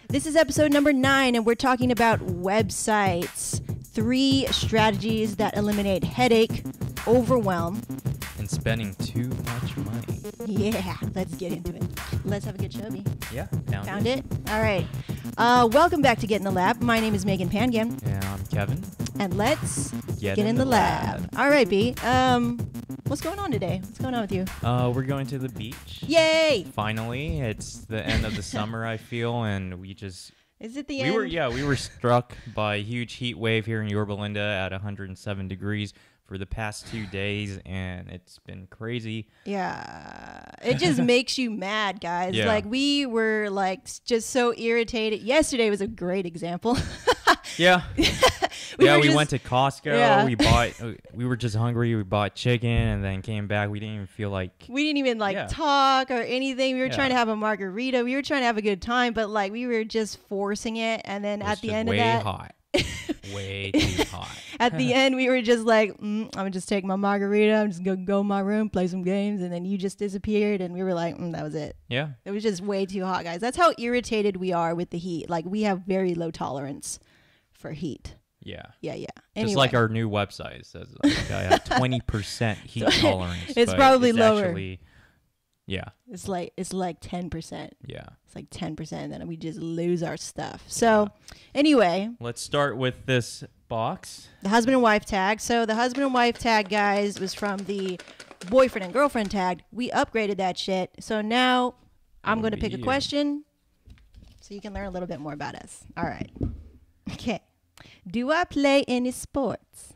This is episode number 9, and we're talking about websites. 3 strategies that eliminate headache, overwhelm, and spending too much money. Yeah, let's get into it. Let's have a good show, B. Yeah, found it. All right. Welcome back to Get in the Lab. My name is Megan Pangan. And I'm Kevin. And let's get in the lab. All right, B. What's going on today? What's going on with you? We're going to the beach. Yay! Finally, it's the end of the summer, I feel, and we just... Is it the end? We were struck by a huge heat wave here in Yorba Linda at 107 degrees for the past 2 days, and it's been crazy. Yeah. It just makes you mad, guys. Yeah. Like, we were, like, just so irritated. Yesterday was a great example. Yeah. We went to Costco. Yeah. We were just hungry. We bought chicken and then came back. We didn't even feel like... We didn't even talk or anything. We were trying to have a margarita. We were trying to have a good time, but like we were just forcing it. And then at the end of that... Way too hot. At the end, we were just like, I'm going to just take my margarita. I'm just going to go in my room, play some games. And then you just disappeared. And we were like, that was it. Yeah. It was just way too hot, guys. That's how irritated we are with the heat. Like, we have very low tolerance for heat. Yeah. Anyway. Just like our new website says, like, I have 20% heat tolerance. It's probably lower. Actually, yeah. It's like 10%. Yeah. It's like 10%, and then we just lose our stuff. So, anyway. Let's start with this box. The husband and wife tag. So, the husband and wife tag, guys, was from the boyfriend and girlfriend tag. We upgraded that shit. So, now I'm going to pick a question so you can learn a little bit more about us. All right. Okay. Do I play any sports?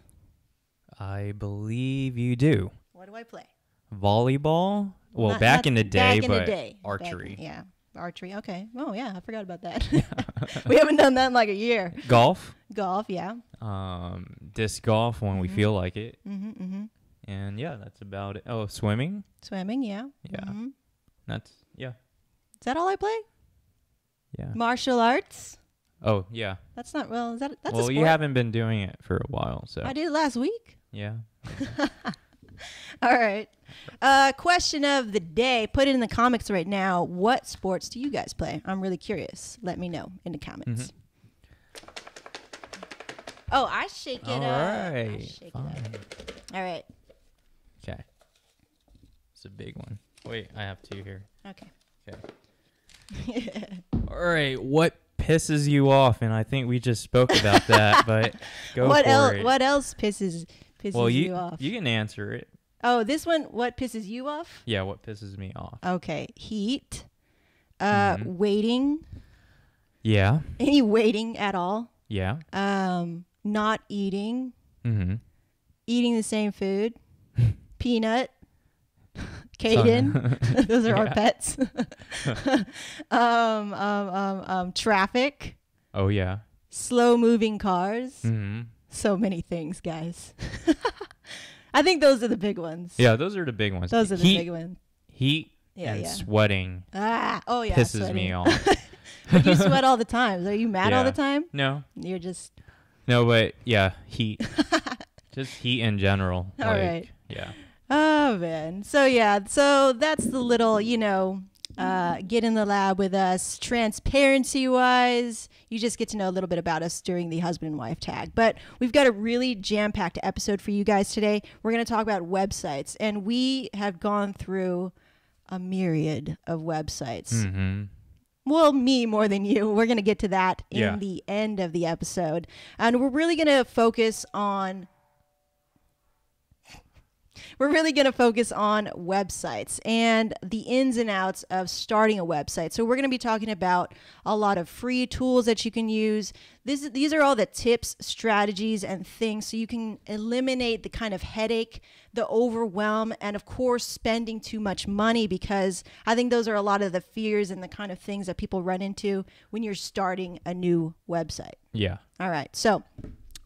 I believe you do. What do I play? Volleyball? Well, back in the day, but archery. Archery. Okay. Oh, yeah. I forgot about that. We haven't done that in like a year. Golf? Golf, yeah. Disc golf when we feel like it. Mm-hmm. And yeah, that's about it. Oh, swimming? Swimming, yeah. Yeah. Mm-hmm. Yeah. Is that all I play? Yeah. Martial arts? Oh, yeah. That's not, well, that's a sport? Well, you haven't been doing it for a while, so. I did it last week. Yeah. All right. Question of the day. Put it in the comments right now. What sports do you guys play? I'm really curious. Let me know in the comments. Oh, I shake it up. All right. All right. Okay. It's a big one. Wait, I have 2 here. Okay. All right. What pisses you off? And I think we just spoke about that, but go for it. What else pisses you off? You can answer it. Oh, this one, what pisses you off? Yeah, what pisses me off? Okay. Heat. Waiting. Yeah. Any waiting at all. Yeah. Not eating. Mm-hmm. Eating the same food. Peanut. Caden. Those are our pets. Traffic. Oh, yeah. Slow moving cars. Mm-hmm. So many things, guys. I think those are the big ones. Yeah, those are the big ones. Those are the big ones. Heat and sweating. Oh yeah. Pisses me off. But you sweat all the time. Are you mad all the time? No. You're just. No, but yeah, heat. Just heat in general. All right. Yeah. Oh man. So that's the little, get in the lab with us. Transparency wise, you just get to know a little bit about us during the husband and wife tag. But we've got a really jam-packed episode for you guys today. We're going to talk about websites, and we have gone through a myriad of websites. Mm-hmm. Well, me more than you. We're going to get to that in the end of the episode. And we're really going to focus on websites and the ins and outs of starting a website. So we're going to be talking about a lot of free tools that you can use. These are all the tips, strategies, and things so you can eliminate the kind of headache, the overwhelm, and of course, spending too much money, because I think those are a lot of the fears and the kind of things that people run into when you're starting a new website. Yeah. All right. So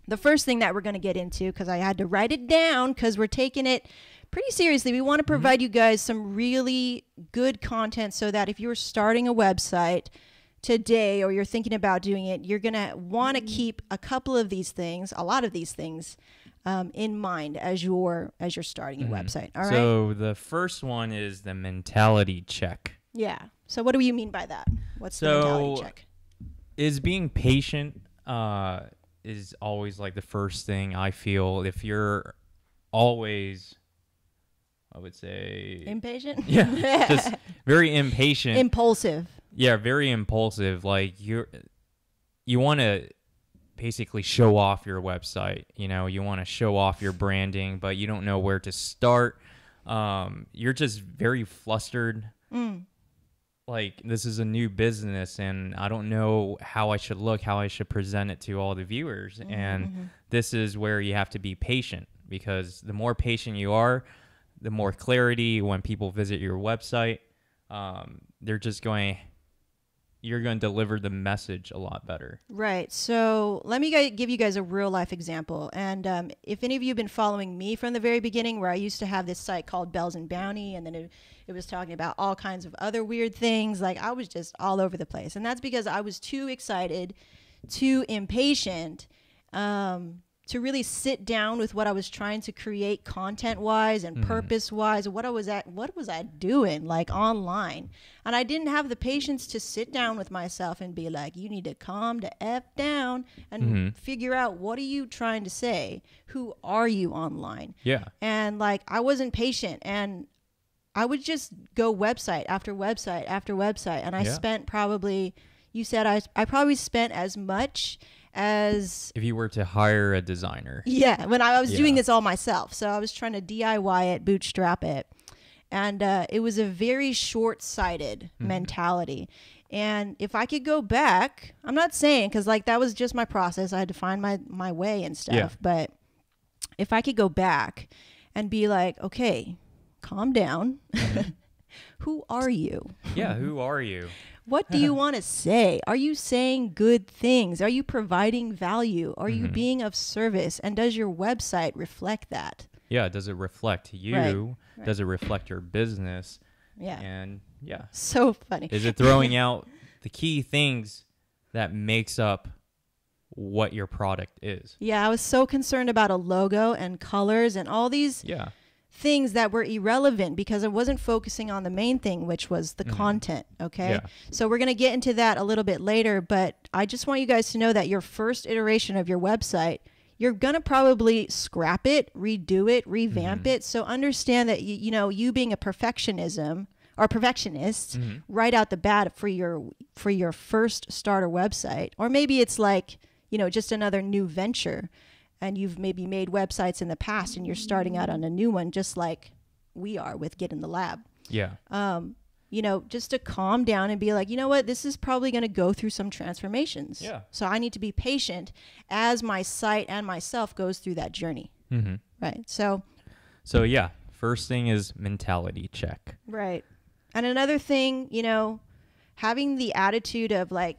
the first thing that we're going to get into, because I had to write it down because we're taking it pretty seriously. We want to provide you guys some really good content so that if you're starting a website today or you're thinking about doing it, you're going to want to keep a lot of these things in mind as you're starting a website. All right. So the first one is the mentality check. Yeah. So what do you mean by that? What's the mentality check? is being patient is always like the first thing I feel. If you're always, I would say, Impatient? yeah, just very impatient. Impulsive. Yeah, very impulsive. Like you want to basically show off your website. You know, you want to show off your branding, but you don't know where to start. You're just very flustered. Like, this is a new business and I don't know how I should look, how I should present it to all the viewers. And this is where you have to be patient, because the more patient you are, the more clarity when people visit your website. You're going to deliver the message a lot better. Right. So let me give you guys a real life example. And if any of you have been following me from the very beginning, where I used to have this site called Bells and Bounty, and then it was talking about all kinds of other weird things. Like, I was just all over the place. And that's because I was too excited, too impatient, to really sit down with what I was trying to create content-wise and purpose-wise. What was I doing, like, online? And I didn't have the patience to sit down with myself and be like, you need to calm the F down and figure out, what are you trying to say? Who are you online? Yeah. And, like, I wasn't patient, and I would just go website after website after website. And I spent probably, you said I probably spent as much as if you were to hire a designer. Yeah, when I was doing this all myself. So I was trying to DIY it, bootstrap it. And it was a very short-sighted mentality. And if I could go back, I'm not saying, because like that was just my process. I had to find my way and stuff. Yeah. But if I could go back and be like, okay, calm down. Who are you? Yeah, who are you? What do you want to say? Are you saying good things? Are you providing value? Are you being of service? And does your website reflect that? Yeah, does it reflect you? Right. Does it reflect your business? Yeah. And yeah. So funny. Is it throwing out the key things that makes up what your product is? Yeah, I was so concerned about a logo and colors and all these things that were irrelevant, because I wasn't focusing on the main thing, which was the content. Okay. Yeah. So we're going to get into that a little bit later, but I just want you guys to know that your first iteration of your website, you're going to probably scrap it, redo it, revamp it. So understand that, you being a perfectionist right out the bat for your first starter website, or maybe it's like, just another new venture. And you've maybe made websites in the past and you're starting out on a new one, just like we are with Get in the Lab. Yeah. Just to calm down and be like, you know what, this is probably going to go through some transformations. Yeah. So I need to be patient as my site and myself goes through that journey. Right. So yeah, first thing is mentality check. Right. And another thing, having the attitude of like,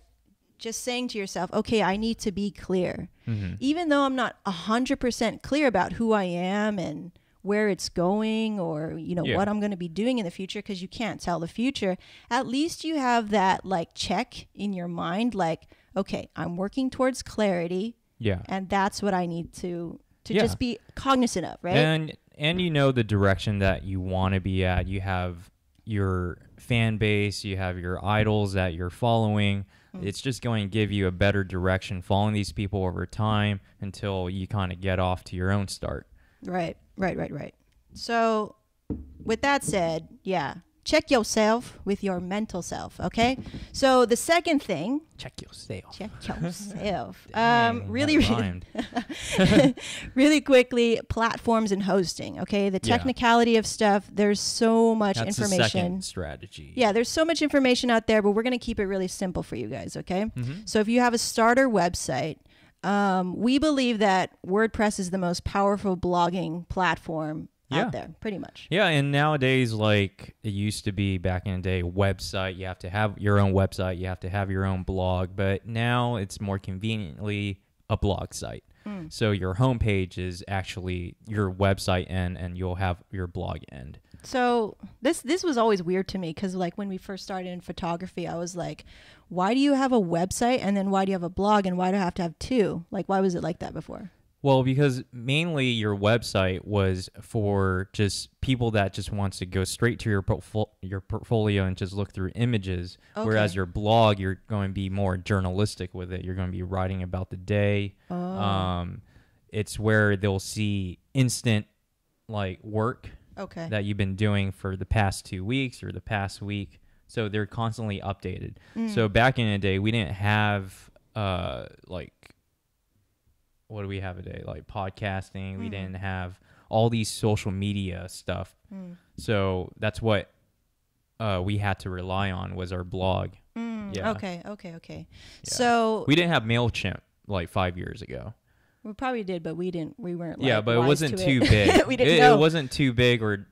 just saying to yourself, okay, I need to be clear. Even though I'm not 100% clear about who I am and where it's going, or, what I'm going to be doing in the future, because you can't tell the future, at least you have that like check in your mind, like, okay, I'm working towards clarity. Yeah. And that's what I need to just be cognizant of, right? And the direction that you want to be at. You have your fan base, you have your idols that you're following. It's just going to give you a better direction following these people over time until you kind of get off to your own start. Right. So with that said, check yourself with your mental self, okay? So the second thing, check yourself. Dang, really quickly, platforms and hosting, okay? The technicality of stuff, there's so much information. That's the second strategy. Yeah, there's so much information out there, but we're going to keep it really simple for you guys, okay? So if you have a starter website, we believe that WordPress is the most powerful blogging platform out there, pretty much. Yeah, and nowadays, like it used to be back in the day, website, you have to have your own website, you have to have your own blog, but now it's more conveniently a blog site. So your homepage is actually your website end, and you'll have your blog end. So this was always weird to me, because like when we first started in photography, I was like, why do you have a website and then why do you have a blog, and why do I have to have two? Like, why was it like that before? Well, because mainly your website was for just people that just wants to go straight to your portfolio and just look through images. Okay. Whereas your blog, you're going to be more journalistic with it. You're going to be writing about the day. Oh. It's where they'll see instant like work Okay. that you've been doing for the past 2 weeks or the past week. So they're constantly updated. So back in the day, we didn't have like, what do we have today? Like podcasting. We didn't have all these social media stuff. So that's what we had to rely on was our blog. Yeah. Okay. Yeah. So we didn't have MailChimp like 5 years ago. we probably did, but we didn't. We weren't. Yeah, like, but it wise wasn't to too it. big. We didn't know. It wasn't too big, or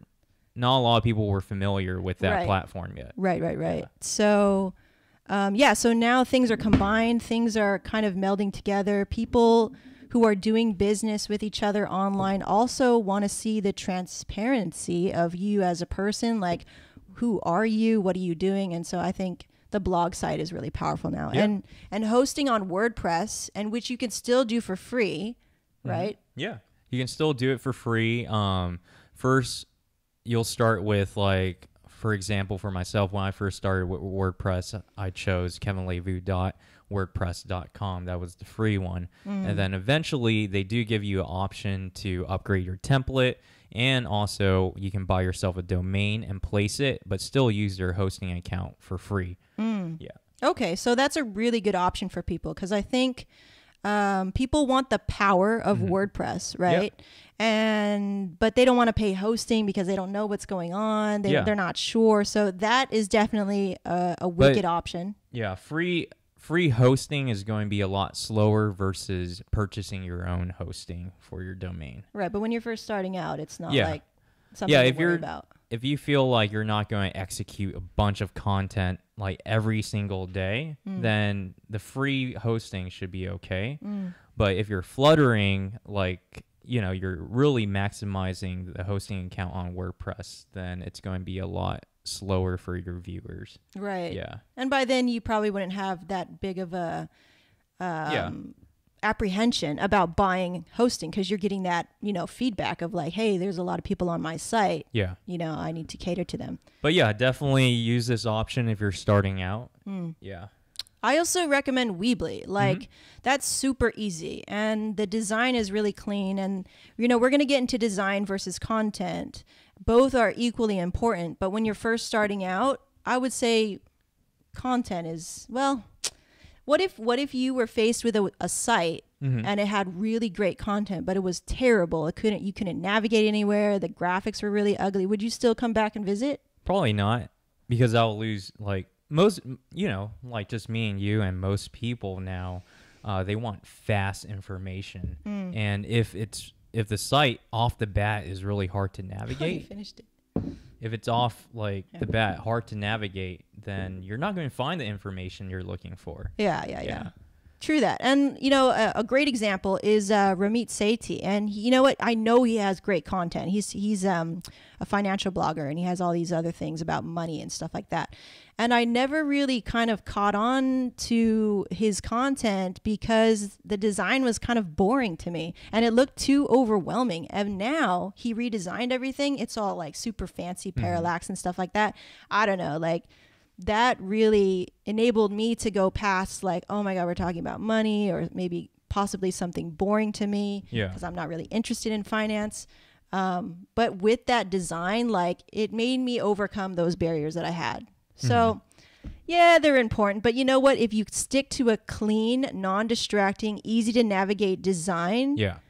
not a lot of people were familiar with that Right. platform yet. Right. Yeah. So, so now things are combined. Things are kind of melding together. People who are doing business with each other online also want to see the transparency of you as a person. Like, who are you? What are you doing? And so I think the blog site is really powerful now. Yeah. And hosting on WordPress, and which you can still do for free, right? Yeah, you can still do it for free. First, you'll start with like, for example, for myself, when I first started with WordPress, I chose kevinlevu.wordpress.com. That was the free one. And then eventually they do give you an option to upgrade your template. And also you can buy yourself a domain and place it, but still use your hosting account for free. Yeah. Okay, so that's a really good option for people because I think people want the power of WordPress, right? But they don't want to pay hosting because they don't know what's going on. They're not sure. So that is definitely a wicked option. Yeah, free hosting is going to be a lot slower versus purchasing your own hosting for your domain. Right, but when you're first starting out, it's not Yeah. like something to worry about. If you feel like you're not going to execute a bunch of content like every single day, then the free hosting should be okay. But if you're fluttering, like, you're really maximizing the hosting account on WordPress, then it's going to be a lot slower for your viewers. Right. Yeah. And by then you probably wouldn't have that big of a apprehension about buying hosting because you're getting that, feedback of like, hey, there's a lot of people on my site. Yeah. I need to cater to them. But yeah, definitely use this option if you're starting out. Yeah. I also recommend Weebly. Like, that's super easy. And the design is really clean. And, we're going to get into design versus content. Both are equally important. But when you're first starting out, I would say content is, well, what if you were faced with a site and it had really great content, but it was terrible? You couldn't navigate anywhere. The graphics were really ugly. Would you still come back and visit? Probably not, because I'll lose like most, like just me and you and most people now, they want fast information. And if the site off the bat is really hard to navigate, You finished it. if it's off like the bat hard to navigate, then you're not going to find the information you're looking for. Yeah. True that. And, a great example is Ramit Sethi. And you know what? I know he has great content. He's a financial blogger, and he has all these other things about money and stuff like that. And I never really kind of caught on to his content because the design was kind of boring to me and it looked too overwhelming. And now he redesigned everything. It's all like super fancy parallax and stuff like that. I don't know, like, that really enabled me to go past like, oh my God, we're talking about money, or maybe possibly something boring to me because I'm not really interested in finance. But with that design, like, it made me overcome those barriers that I had. So yeah, they're important. But you know what? If you stick to a clean, non-distracting, easy to navigate design, you're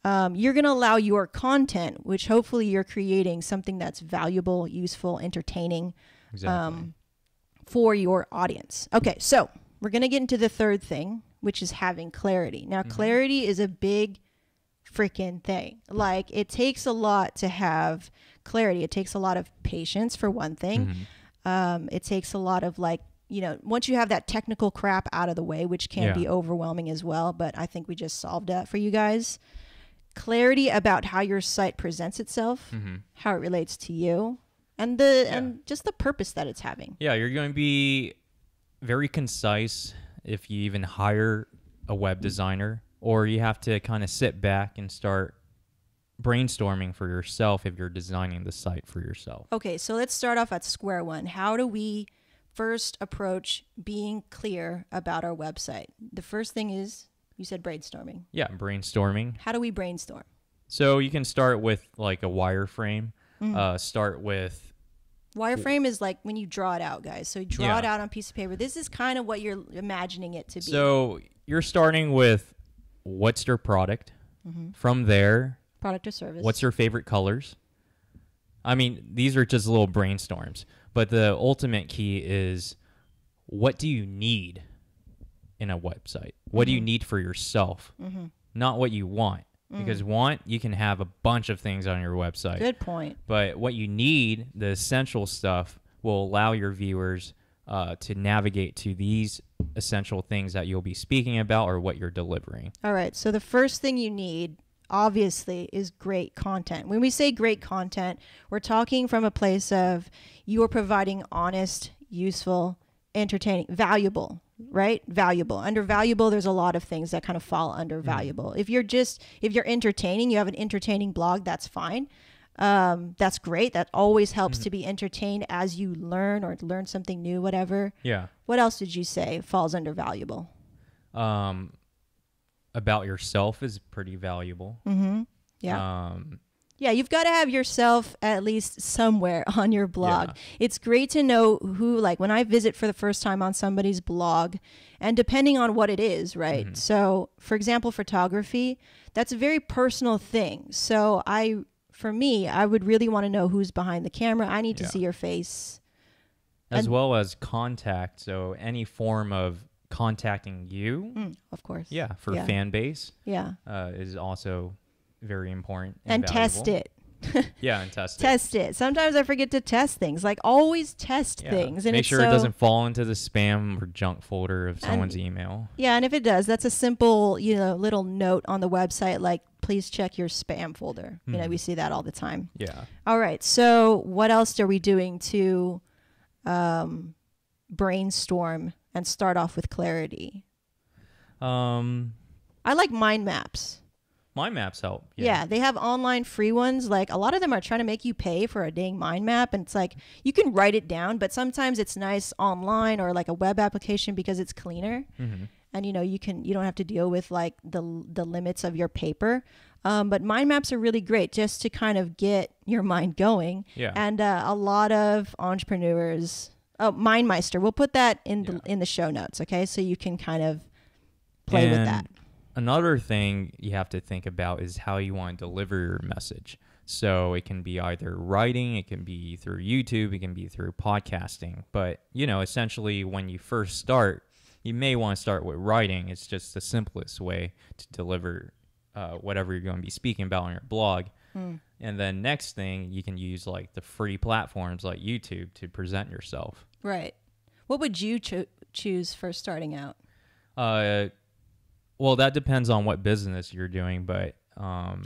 going to allow your content, which hopefully you're creating something that's valuable, useful, entertaining. Exactly. For your audience. Okay, so we're going to get into the third thing, which is having clarity. Now, clarity is a big freaking thing. Like, it takes a lot to have clarity. It takes a lot of patience, for one thing. It takes a lot of, like, once you have that technical crap out of the way, which can be overwhelming as well, but I think we just solved that for you guys. Clarity about how your site presents itself, how it relates to you, and and just the purpose that it's having. Yeah, you're going to be very concise if you even hire a web designer. or you have to kind of sit back and start brainstorming for yourself if you're designing the site for yourself. Okay, so let's start off at square one. How do we first approach being clear about our website? The first thing is, you said brainstorming. Yeah, brainstorming. How do we brainstorm? So you can start with like a wireframe. Start with... Wireframe is like when you draw it out, guys. So you draw it out on a piece of paper. This is kind of what you're imagining it to be. So you're starting with what's your product? From there... Product or service. What's your favorite colors? I mean, these are just little brainstorms, but the ultimate key is, what do you need in a website? What do you need for yourself? Not what you want. Because you can have a bunch of things on your website. Good point. But what you need, the essential stuff, will allow your viewers to navigate to these essential things that you'll be speaking about or what you're delivering. All right. So the first thing you need, obviously, is great content. When we say great content, we're talking from a place of you are providing honest, useful, entertaining, valuable, right? Valuable. Under valuable, there's a lot of things that kind of fall under valuable. If you're entertaining, you have an entertaining blog, that's fine. That's great. That always helps to be entertained as you learn or learn something new, whatever. Yeah. What else did you say falls under valuable? About yourself is pretty valuable. Yeah. Yeah, you've got to have yourself at least somewhere on your blog. Yeah. It's great to know who, like when I visit for the first time on somebody's blog, and depending on what it is, right? So, for example, photography, that's a very personal thing. So for me, I would really want to know who's behind the camera. I need to see your face. As well as contact. So any form of contacting you. Of course. Yeah, for fan base. Yeah. Is also very important. And test it. Yeah, and test it. Test it. Sometimes I forget to test things. Like always test things. And make sure it doesn't fall into the spam or junk folder of someone's email. Yeah, and if it does, that's a simple, little note on the website like, please check your spam folder. We see that all the time. Yeah. All right. So what else are we doing to brainstorm and start off with clarity? I like mind maps. Mind maps help. Yeah, they have online free ones. Like a lot of them are trying to make you pay for a dang mind map, and it's like you can write it down, but sometimes it's nice online or like a web application because it's cleaner, and you don't have to deal with like the limits of your paper. But mind maps are really great just to kind of get your mind going. Yeah. And a lot of entrepreneurs. Oh, MindMeister. We'll put that in the show notes. Okay, so you can kind of play with that. Another thing you have to think about is how you want to deliver your message. So it can be either writing, it can be through YouTube, it can be through podcasting. But, essentially when you first start, you may want to start with writing. It's just the simplest way to deliver whatever you're going to be speaking about on your blog. And then next thing, you can use like the free platforms like YouTube to present yourself. Right. What would you choose for starting out? Well, that depends on what business you're doing, but...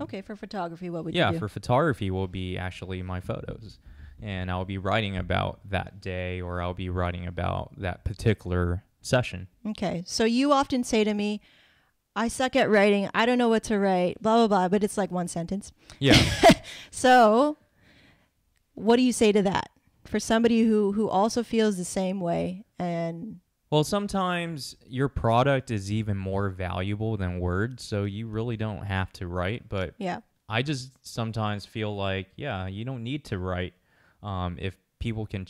okay, for photography, what would you do? Yeah, for photography will be actually my photos. And I'll be writing about that day, or I'll be writing about that particular session. Okay, so you often say to me, I suck at writing, I don't know what to write, blah, blah, blah, but it's like one sentence. Yeah. So what do you say to that? For somebody who also feels the same way and... Well, sometimes your product is even more valuable than words, so you really don't have to write. But I just sometimes feel like, you don't need to write if people can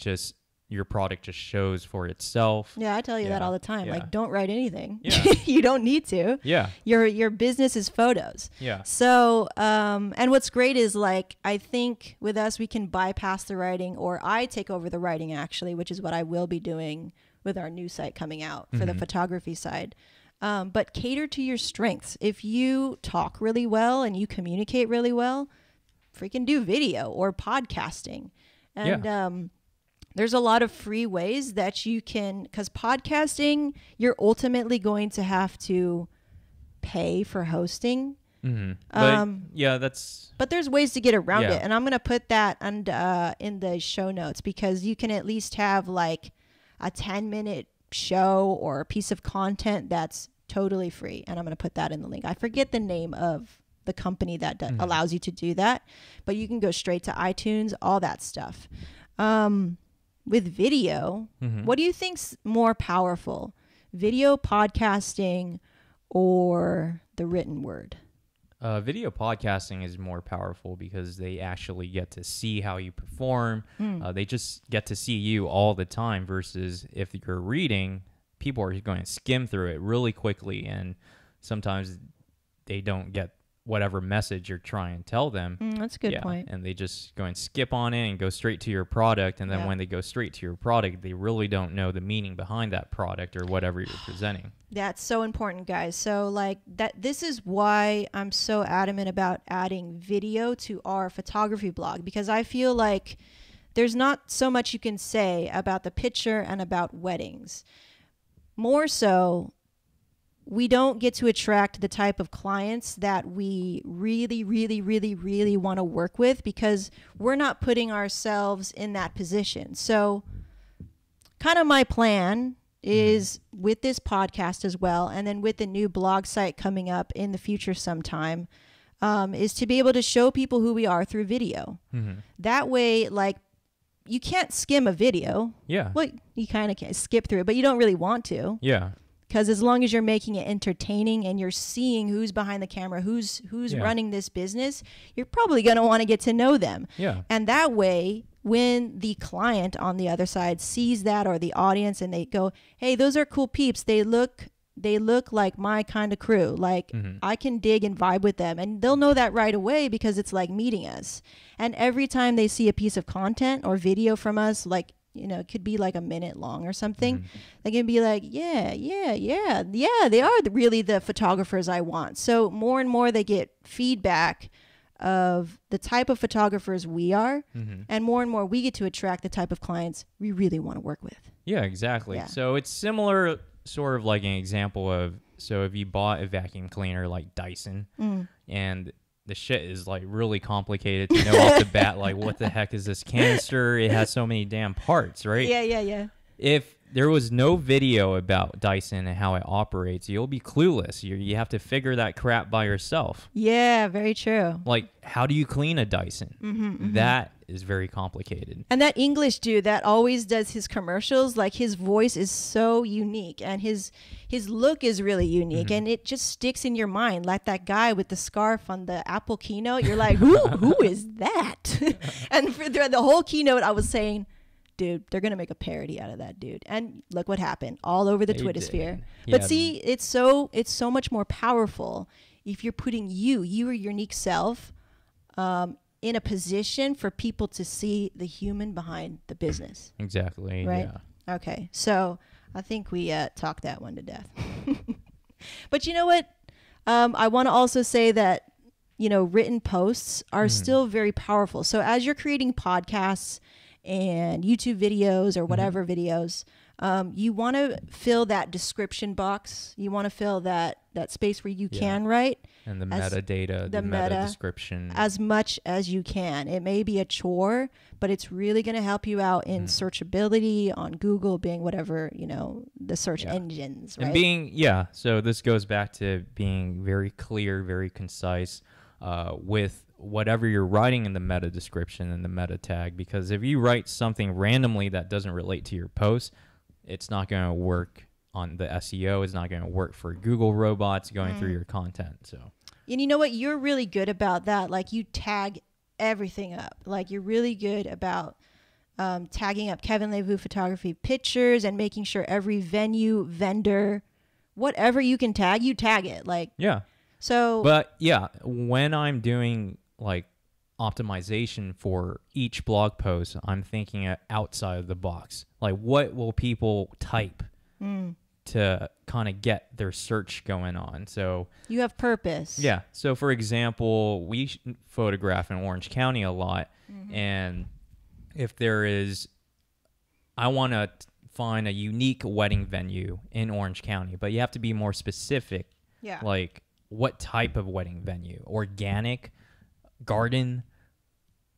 your product just shows for itself. Yeah, I tell you that all the time. Like, don't write anything. Yeah. You don't need to. Yeah. Your business is photos. Yeah. So, and what's great is like, I think with us, we can bypass the writing, or I take over the writing actually, which is what I will be doing with our new site coming out for the photography side. But cater to your strengths. If you talk really well and you communicate really well, freaking do video or podcasting. And there's a lot of free ways that you can, because podcasting, you're ultimately going to have to pay for hosting. But there's ways to get around it. And I'm going to put that in the show notes, because you can at least have like a 10-minute show or a piece of content that's totally free. And I'm going to put that in the link. I forget the name of the company that allows you to do that, but you can go straight to iTunes, all that stuff. With video, what do you think's more powerful? Video podcasting or the written word? Video podcasting is more powerful because they actually get to see how you perform. They just get to see you all the time versus if you're reading, people are going to skim through it really quickly, and sometimes they don't get whatever message you're trying to tell them. That's a good point. And they just go and skip on it and go straight to your product. And then when they go straight to your product, they really don't know the meaning behind that product or whatever you're presenting. That's so important, guys. So like that, this is why I'm so adamant about adding video to our photography blog, because I feel like there's not so much you can say about the picture and about weddings. More so, we don't get to attract the type of clients that we really, really, really, really want to work with because we're not putting ourselves in that position. So kind of my plan is with this podcast as well, and then with the new blog site coming up in the future sometime, is to be able to show people who we are through video. That way, like, you can't skim a video. Yeah. Well, you kind of can skip through it, but you don't really want to. Yeah. Because as long as you're making it entertaining and you're seeing who's behind the camera, who's running this business, you're probably going to want to get to know them. Yeah. And that way, when the client on the other side sees that, or the audience, and they go, hey, those are cool peeps. They look like my kind of crew. Like, I can dig and vibe with them. And they'll know that right away because it's like meeting us. And every time they see a piece of content or video from us, like, you know, it could be like a minute long or something. They can be like, yeah, they are really the photographers I want. So more and more they get feedback of the type of photographers we are, and more we get to attract the type of clients we really want to work with. Yeah, exactly. Yeah. So it's similar, sort of like an example of, so if you bought a vacuum cleaner like Dyson and the shit is like really complicated to know off the bat, like what the heck is this canister? It has so many damn parts, right? Yeah. If there was no video about Dyson and how it operates, you'll be clueless. You have to figure that crap by yourself. Yeah, very true. Like, how do you clean a Dyson? That is very complicated. And that English dude that always does his commercials, like, his voice is so unique and his look is really unique, and it just sticks in your mind. Like that guy with the scarf on the Apple keynote, you're like, who is that? And for the whole keynote, I was saying, dude, they're going to make a parody out of that dude. And look what happened, all over the Twitter sphere. But see, it's so much more powerful if you're putting your unique self in a position for people to see the human behind the business. Exactly. Right? Yeah. Okay. So I think we talked that one to death. But you know what? I want to also say that, you know, written posts are still very powerful. So as you're creating podcasts and YouTube videos or whatever videos, you want to fill that description box. You want to fill that space where you can write. And the metadata, the meta description. As much as you can. It may be a chore, but it's really going to help you out in searchability on Google, Bing, whatever, you know, the search engines, right? And so this goes back to being very clear, very concise with whatever you're writing in the meta description and the meta tag, because if you write something randomly that doesn't relate to your post, it's not going to work on the SEO. It's not going to work for Google robots going through your content. So, and you know what? You're really good about that. Like, you tag everything up. Like, you're really good about tagging up Kevin Levu photography pictures and making sure every venue, vendor, whatever you can tag, you tag it. Like, yeah. So, but yeah, when I'm doing like optimization for each blog post, I'm thinking outside of the box. Like, what will people type to kind of get their search going on? So you have purpose. Yeah. So for example, we photograph in Orange County a lot, and if I want to find a unique wedding venue in Orange County, but you have to be more specific. Yeah. Like, what type of wedding venue? Organic, garden,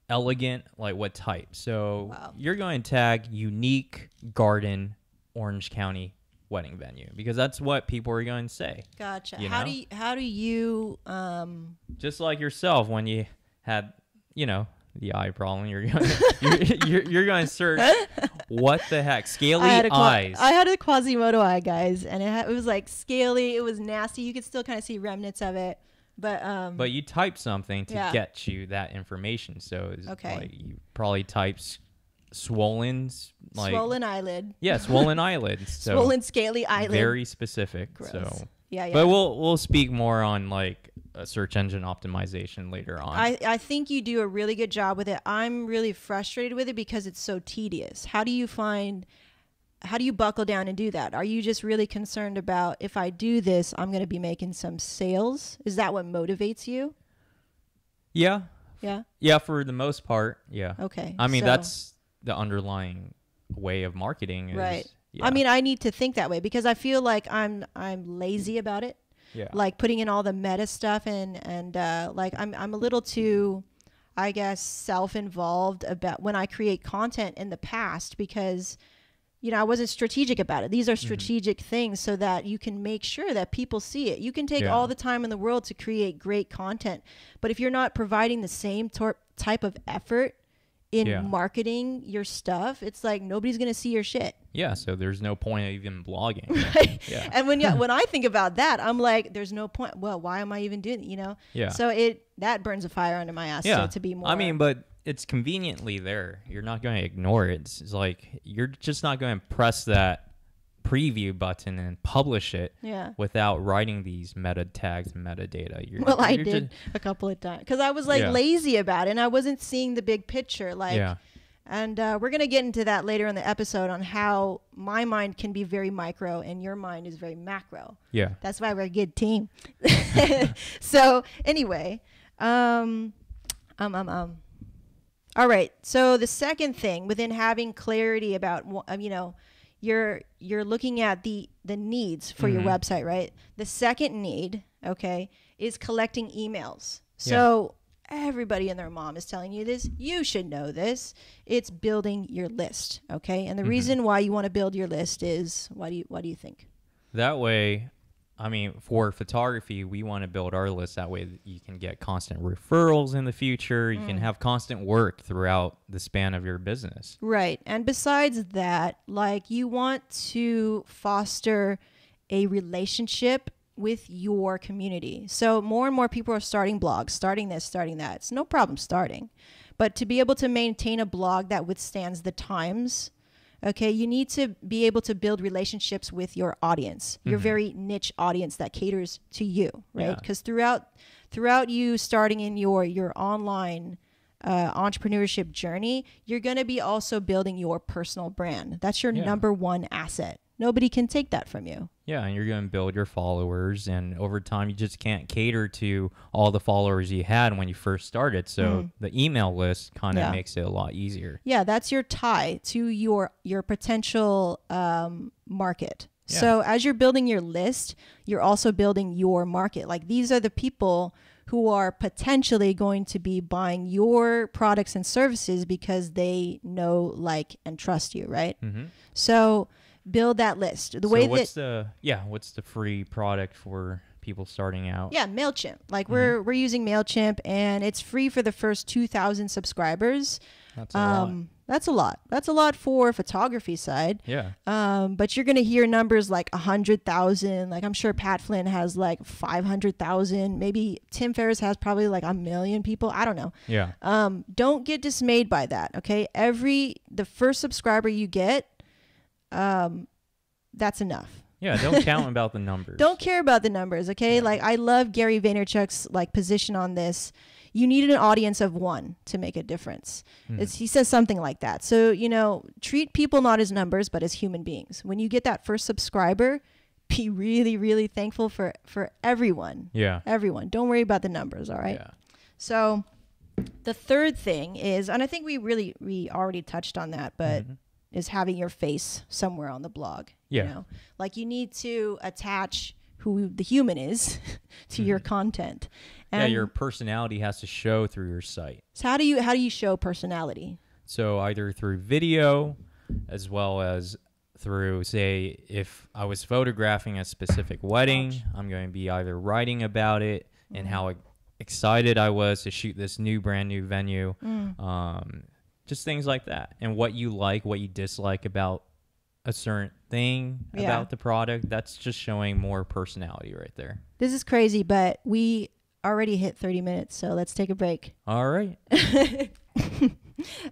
elegant, like what type? So you're going to tag unique garden, Orange County, wedding venue, because that's what people are going to say. Gotcha. You How know? do you Just like yourself, when you had, you know, the eye problem, you're going you're going to search what the heck, scaly eyes. I had a Quasimodo eye, guys, and it was like scaly. It was nasty. You could still kind of see remnants of it, but you type something to yeah. get you that information. So it's Okay. like you probably typed swollen eyelid. Yeah, swollen eyelids. So Swollen scaly eyelid. very specific. Gross. So yeah. But we'll speak more on like search engine optimization later on. I think you do a really good job with it. I'm really frustrated with it because it's so tedious. How do you buckle down and do that? Are you just really concerned about, if I do this, I'm going to be making some sales? Is that what motivates you? Yeah. Yeah. Yeah, for the most part. Yeah. Okay. I mean, so- that's the underlying way of marketing. Is, right. Yeah. I mean, I need to think that way because I feel like I'm lazy about it. Yeah. Like putting in all the meta stuff and like I'm a little too, I guess, self-involved about when I create content in the past because, you know, I wasn't strategic about it. These are strategic things so that you can make sure that people see it. You can take all the time in the world to create great content, but if you're not providing the same type of effort in marketing your stuff, it's like nobody's going to see your shit. Yeah, so there's no point of even blogging. Right? Yeah. And when I think about that, I'm like, there's no point. Well, why am I even doing it, you know? Yeah. So that burns a fire under my ass. Yeah. So to be more. I mean, but it's conveniently there. You're not going to ignore it. It's like you're just not going to press that preview button and publish it without writing these meta tags and metadata. I did a couple of times because I was like lazy about it and I wasn't seeing the big picture. And we're going to get into that later in the episode on how my mind can be very micro and your mind is very macro. Yeah. That's why we're a good team. So anyway, all right. So the second thing within having clarity about, you know, you're looking at the needs for your website, right? The second need, okay, is collecting emails. So everybody and their mom is telling you this. You should know this. It's building your list, okay? And the reason why you want to build your list is, why do you think? That way, I mean, for photography, we want to build our list. That way you can get constant referrals in the future. You can have constant work throughout the span of your business. Right. And besides that, like, you want to foster a relationship with your community. So more and more people are starting blogs, starting this, starting that. It's no problem starting. But to be able to maintain a blog that withstands the times, okay, you need to be able to build relationships with your audience, your very niche audience that caters to you, right? Because throughout you starting in your online entrepreneurship journey, you're going to be also building your personal brand. That's your number one asset. Nobody can take that from you. Yeah, and you're going to build your followers, and over time, you just can't cater to all the followers you had when you first started. So the email list kind of makes it a lot easier. Yeah, that's your tie to your potential market. Yeah. So as you're building your list, you're also building your market. Like, these are the people who are potentially going to be buying your products and services because they know, like, and trust you, right? So build that list. What's the free product for people starting out? Yeah, MailChimp. Like, we're using MailChimp, and it's free for the first 2,000 subscribers. That's a lot. That's a lot. That's a lot for photography side. Yeah. But you're gonna hear numbers like 100,000. Like, I'm sure Pat Flynn has like 500,000. Maybe Tim Ferriss has probably like 1 million people. I don't know. Yeah. Don't get dismayed by that. Okay. The first subscriber you get, that's enough. Yeah, don't count about the numbers. Don't care about the numbers, okay? Yeah. Like, I love Gary Vaynerchuk's like position on this. You need an audience of 1 to make a difference. He says something like that. So, you know, treat people not as numbers, but as human beings. When you get that first subscriber, be really, really thankful for everyone. Yeah. Everyone. Don't worry about the numbers, all right? Yeah. So the third thing is, and I think we already touched on that, but is having your face somewhere on the blog. Yeah. You know? Like, you need to attach who the human is to your content. And your personality has to show through your site. So how do you show personality? So either through video as well as through, say, if I was photographing a specific wedding, I'm going to be either writing about it and how excited I was to shoot this brand new venue, just things like that, and what you like, what you dislike about a certain thing about the product. That's just showing more personality right there. This is crazy, but we already hit 30 minutes, so let's take a break. All right.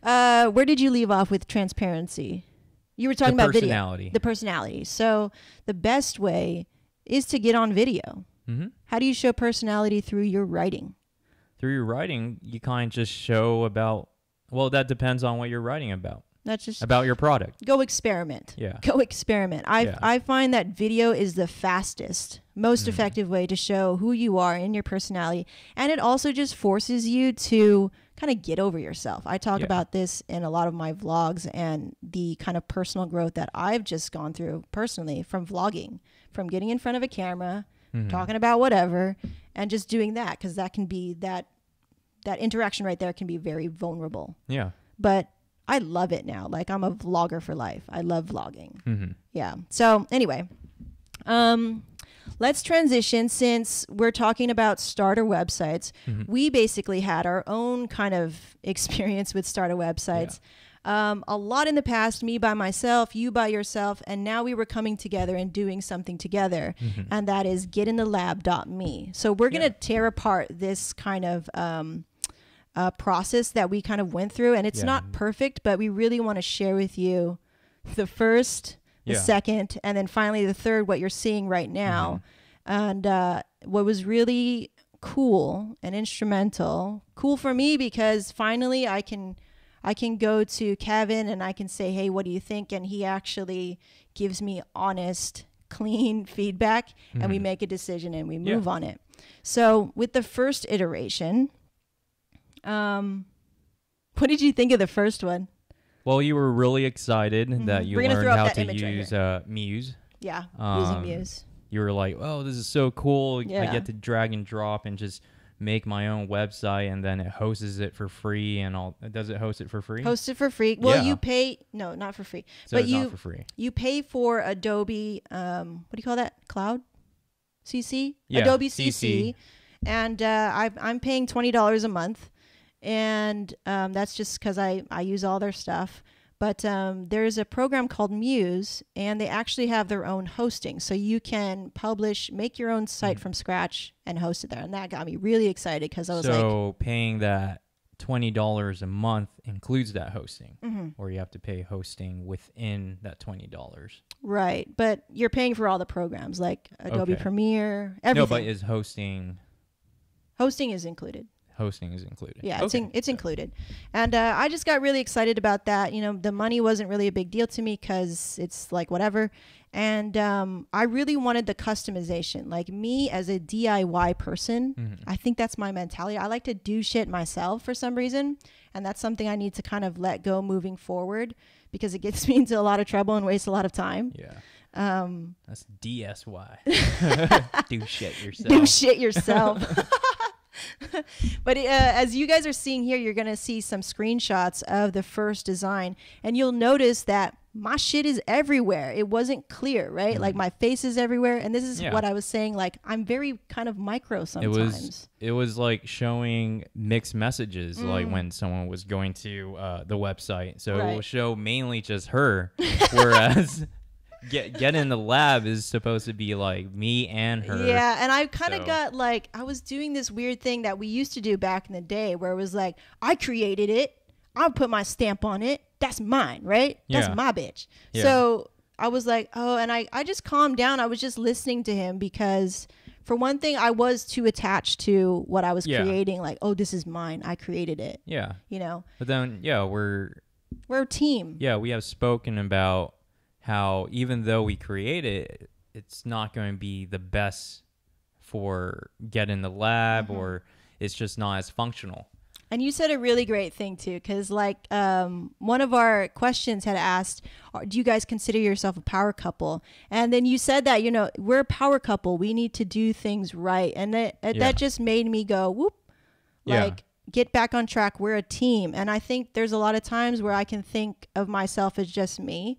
Where did you leave off with transparency? You were talking about personality. The personality. So the best way is to get on video. Mm-hmm. How do you show personality through your writing? Through your writing, you kind of just show about, well, that depends on what you're writing about. That's just about your product. Go experiment. Yeah. Go experiment. I find that video is the fastest, most effective way to show who you are in your personality. And it also just forces you to kind of get over yourself. I talk about this in a lot of my vlogs and the kind of personal growth that I've just gone through personally from vlogging, from getting in front of a camera, talking about whatever, and just doing that, because that can be that interaction right there can be very vulnerable. Yeah. But I love it now. Like, I'm a vlogger for life. I love vlogging. Yeah. So anyway, let's transition, since we're talking about starter websites. We basically had our own kind of experience with starter websites. A lot in the past, me by myself, you by yourself, and now we were coming together and doing something together, and that is getinthelab.me. So we're going to tear apart this kind of process that we kind of went through, and it's not perfect, but we really want to share with you the first, the second, and then finally the third, what you're seeing right now. And what was really cool and instrumental, cool for me, because finally I can go to Kevin and I can say, hey, what do you think? And he actually gives me honest, clean feedback, and we make a decision and we move on it. So with the first iteration, what did you think of the first one? Well, you were really excited that you learned how to use Muse. Yeah, using Muse. You were like, oh, this is so cool. Yeah. I get to drag and drop and just make my own website, and then it hosts it for free and all. Does it host it for free? Host it for free. Well, you pay, no, not for free. So it's not for free. You pay for Adobe, what do you call that? Cloud? CC? Yeah, Adobe CC. And I'm paying $20 a month. And that's just because I use all their stuff. But there's a program called Muse, and they actually have their own hosting. So you can make your own site from scratch and host it there. And that got me really excited, because I was So paying that $20 a month includes that hosting, or you have to pay hosting within that $20. Right. But you're paying for all the programs, like Adobe Premiere, everything. No, but is hosting... Hosting is included. Hosting is included. Yeah, it's included. And I just got really excited about that. You know, the money wasn't really a big deal to me, because it's like whatever. And I really wanted the customization. Like, me as a DIY person, I think that's my mentality. I like to do shit myself for some reason. And that's something I need to kind of let go moving forward, because it gets me into a lot of trouble and wastes a lot of time. Yeah. That's DSY. Do shit yourself. Do shit yourself. But as you guys are seeing here, you're going to see some screenshots of the first design, and you'll notice that my shit is everywhere. It wasn't clear, right? Like, my face is everywhere. And this is what I was saying. Like, I'm very kind of micro sometimes. It was like showing mixed messages, like when someone was going to the website. So it will show mainly just her, whereas... Get in the lab is supposed to be like me and her. Yeah, and I kind of got like, I was doing this weird thing that we used to do back in the day, where it was like, I created it, I'll put my stamp on it, that's mine, right? That's my bitch. Yeah. So I was like, oh, and I just calmed down. I was just listening to him, because for one thing, I was too attached to what I was creating. Like, oh, this is mine, I created it. Yeah. You know? But then, we're a team. Yeah, we have spoken about how even though we create it, it's not going to be the best for Get in the Lab, or it's just not as functional. And you said a really great thing too, because like one of our questions had asked, do you guys consider yourself a power couple? And then you said that, you know, we're a power couple. We need to do things right. And that just made me go, whoop, like, get back on track. We're a team. And I think there's a lot of times where I can think of myself as just me.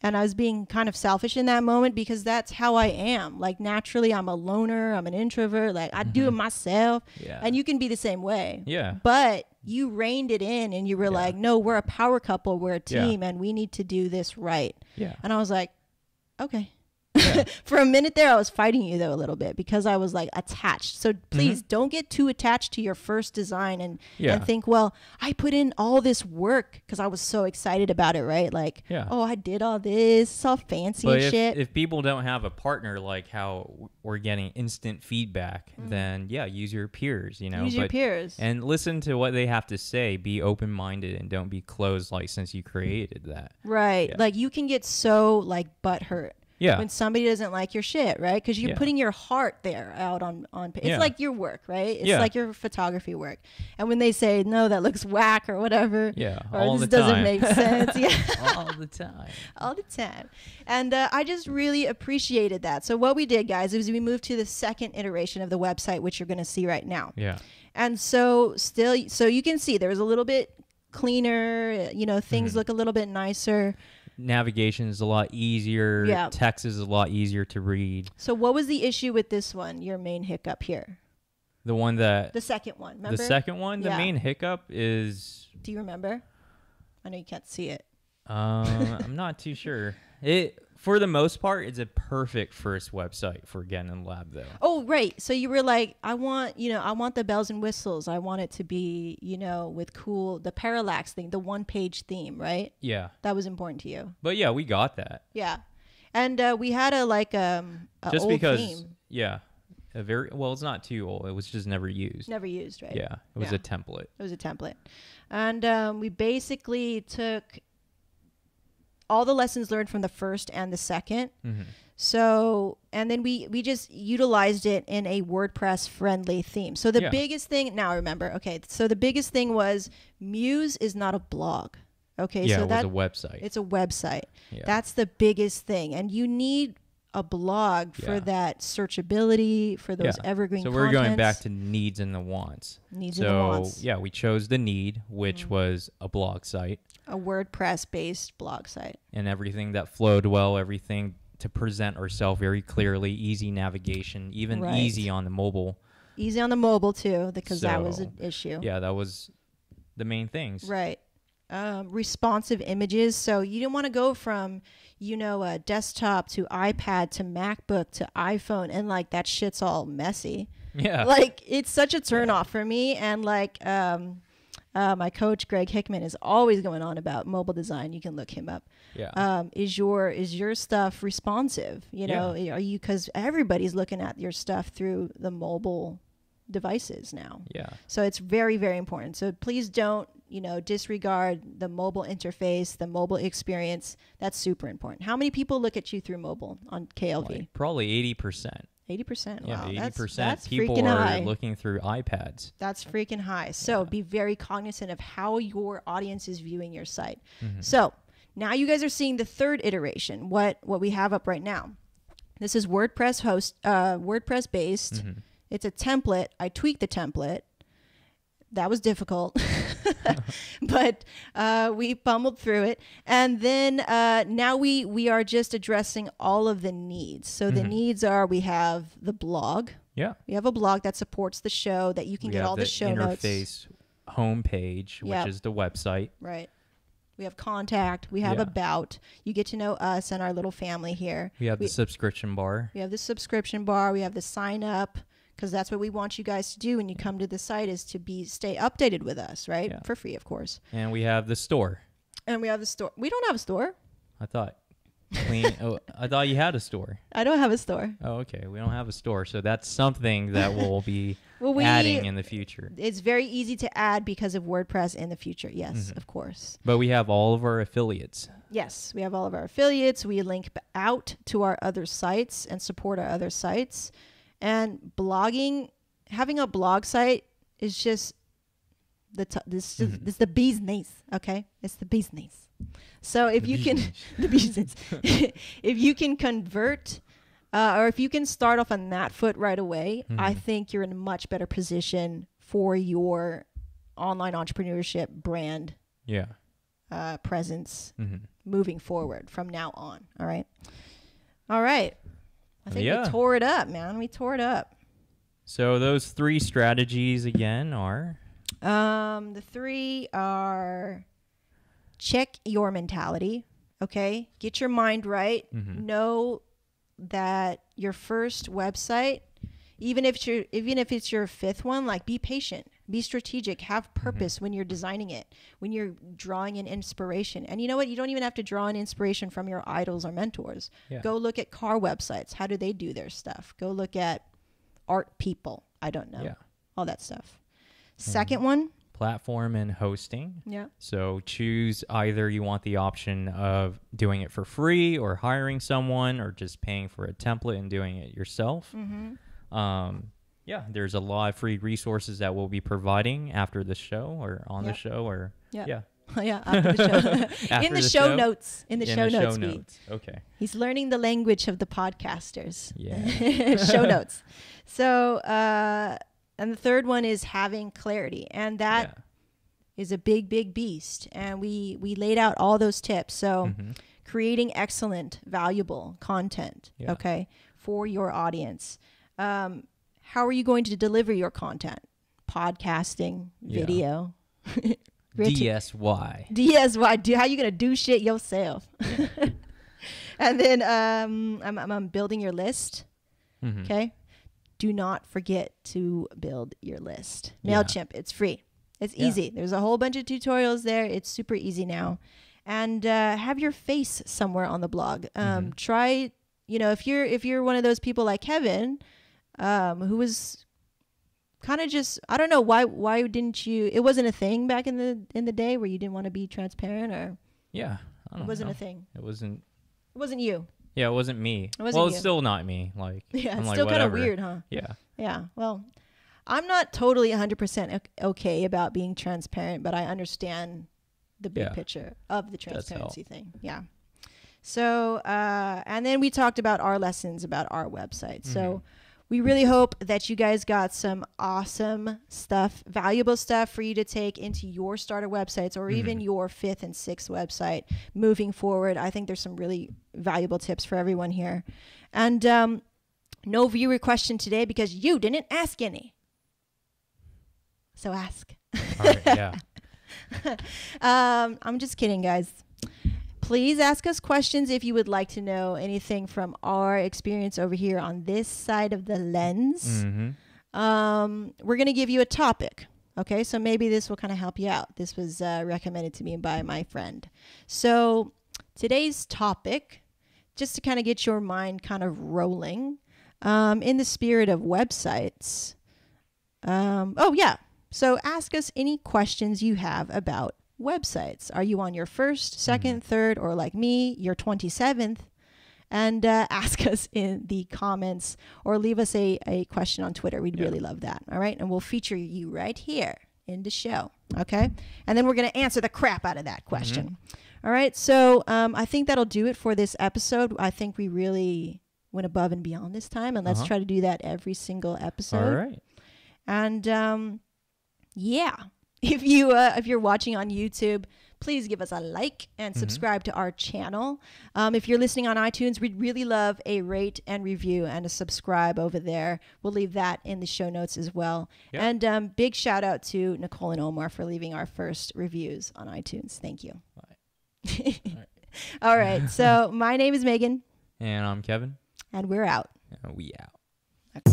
And I was being kind of selfish in that moment because that's how I am. Like naturally I'm a loner, I'm an introvert, like I do it myself. Yeah. And you can be the same way. Yeah. But you reined it in and you were like, no, we're a power couple, we're a team and we need to do this right. Yeah. And I was like, okay. For a minute there, I was fighting you though a little bit because I was like attached. So please don't get too attached to your first design and think, well, I put in all this work because I was so excited about it, right? Like, oh, I did all this, it's all fancy and shit. If people don't have a partner like how we're getting instant feedback, then use your peers, you know. Use your peers. And listen to what they have to say. Be open-minded and don't be closed like since you created that. Right. Like you can get so like butthurt. Yeah. When somebody doesn't like your shit, right? Because you're putting your heart there out on it's like your work, right? It's like your photography work. And when they say, no, that looks whack or whatever. Yeah. Or all this the doesn't time. make sense. Yeah. All the time. All the time. And I just really appreciated that. So what we did, guys, is we moved to the second iteration of the website, which you're going to see right now. Yeah. And so you can see there was a little bit cleaner, you know, things look a little bit nicer. Navigation is a lot easier. Yeah. Text is a lot easier to read. So what was the issue with this one, your main hiccup here? The one that... The second one, remember? The second one? The main hiccup is... Do you remember? I know you can't see it. I'm not too sure. For the most part, it's a perfect first website for Gannon Lab, though. Oh, right. So you were like, I want the bells and whistles. I want it to be, you know, with the parallax thing, the one-page theme, right? Yeah. That was important to you. But yeah, we got that. Yeah. And we had a just old because, theme. Yeah. It's not too old. It was just never used. Never used, right? Yeah. It was a template. It was a template. And we basically took all the lessons learned from the first and the second. So, and then we just utilized it in a WordPress friendly theme. So the biggest thing, now I remember, okay, so the biggest thing was Muse is not a blog. Okay, yeah, so it was a website. It's a website. Yeah. That's the biggest thing. And you need a blog for that searchability, for those evergreen So we're going back contents. to needs and the wants. Needs and the wants. Yeah, we chose the need, which was a blog site. A WordPress-based blog site. And everything that flowed well, everything to present ourselves very clearly, easy navigation, even easy on the mobile. Easy on the mobile, too, because that was an issue. Yeah, that was the main things. Right. Responsive images. So you didn't want to go from, you know, a desktop to iPad to MacBook to iPhone and like that shit's all messy. Yeah. Like it's such a turn off for me. And like my coach Greg Hickman is always going on about mobile design. You can look him up. Yeah. Is your stuff responsive? You know, are you, because everybody's looking at your stuff through the mobile devices now. Yeah. So it's very, very important. So please don't, you know, disregard the mobile interface, the mobile experience. That's super important. How many people look at you through mobile on KLV? Like probably 80%. 80%. Yeah, Wow, 80% that's people freaking are high. looking through iPads. That's freaking high. So be very cognizant of how your audience is viewing your site. So now you guys are seeing the third iteration, what we have up right now. This is WordPress based. It's a template. I tweaked the template. That was difficult, but we pummeled through it. And then now we are just addressing all of the needs. So the needs are, we have the blog. Yeah. We have a blog that supports the show, that you can get all the show notes. Interface homepage, which is the website. Right. We have contact. We have about. You get to know us and our little family here. We have the subscription bar. We have the subscription bar. We have the sign up. Because that's what we want you guys to do when you come to the site, is to stay updated with us, right? Yeah. For free, of course. And we have the store. And we have the store. We don't have a store. I thought I thought you had a store. I don't have a store. Oh, okay. We don't have a store, so that's something that we'll be adding in the future. It's very easy to add because of WordPress in the future. Yes, of course. But we have all of our affiliates. Yes, we have all of our affiliates. We link out to our other sites and support our other sites. And blogging, having a blog site is just this is the bee's knees, okay? It's the bee's knees. So if you can, the bee's knees. If you can convert, or if you can start off on that foot right away, I think you're in a much better position for your online entrepreneurship brand. Yeah. Presence moving forward from now on. All right. All right. I think Yeah. we tore it up, man. We tore it up. So those 3 strategies again are? The 3 are check your mentality. Okay. Get your mind right. Know that your first website, even if it's your 5th one, like be patient, be strategic, have purpose when you're designing it, when you're drawing in inspiration. And you know what? You don't even have to draw in inspiration from your idols or mentors. Yeah. Go look at car websites. How do they do their stuff? Go look at art people. I don't know. Yeah. All that stuff. Second one. Platform and hosting. Yeah. So choose either you want the option of doing it for free or hiring someone or just paying for a template and doing it yourself. Yeah, there's a lot of free resources that we'll be providing after the show or on the show or yeah. Yeah, after the show. After in the the show show? notes. In the show notes. Okay. He's learning the language of the podcasters. Yeah. Show notes. So, and the third one is having clarity. And that is a big, big beast. And we laid out all those tips. So creating excellent, valuable content, okay, for your audience. How are you going to deliver your content? Podcasting, video. DSY. DSY. How you going to do shit yourself? And then I'm building your list. Okay. Do not forget to build your list. MailChimp, it's free. It's easy. There's a whole bunch of tutorials there. It's super easy now. And have your face somewhere on the blog. Try, if you're one of those people like Kevin, who was kind of just, I don't know, why didn't you, it wasn't a thing back in the day where you didn't want to be transparent, or I don't it wasn't know. a thing. It wasn't you. Yeah, it wasn't me. It wasn't well, you. it's still not me. Like, Yeah, I'm it's like, still kind of whatever. weird, huh? Yeah. Yeah. Well, I'm not totally 100% okay about being transparent, but I understand the big picture of the transparency thing. Yeah. So, and then we talked about our lessons about our website. So we really hope that you guys got some awesome stuff, valuable stuff for you to take into your starter websites or even your 5th and 6th website moving forward. I think there's some really valuable tips for everyone here. And no viewer question today because you didn't ask any. So ask. All right, yeah. I'm just kidding, guys. Please ask us questions if you would like to know anything from our experience over here on this side of the lens. We're going to give you a topic. Okay, so maybe this will kind of help you out. This was recommended to me by my friend. So today's topic, just to kind of get your mind kind of rolling, in the spirit of websites. So ask us any questions you have about websites. Are you on your 1st, 2nd, 3rd, or like me, your 27th? And ask us in the comments or leave us a question on Twitter. We'd really love that. All right. And we'll feature you right here in the show. Okay. And then we're going to answer the crap out of that question. All right. So I think that'll do it for this episode. I think we really went above and beyond this time. And let's try to do that every single episode. All right. And if you're watching on YouTube, please give us a like and subscribe to our channel. If you're listening on iTunes, we'd really love a rate and review and a subscribe over there. We'll leave that in the show notes as well. Yep. And big shout out to Nicole and Omar for leaving our first reviews on iTunes. Thank you. All right. So my name is Megan. And I'm Kevin. And we're out. And we out. Okay.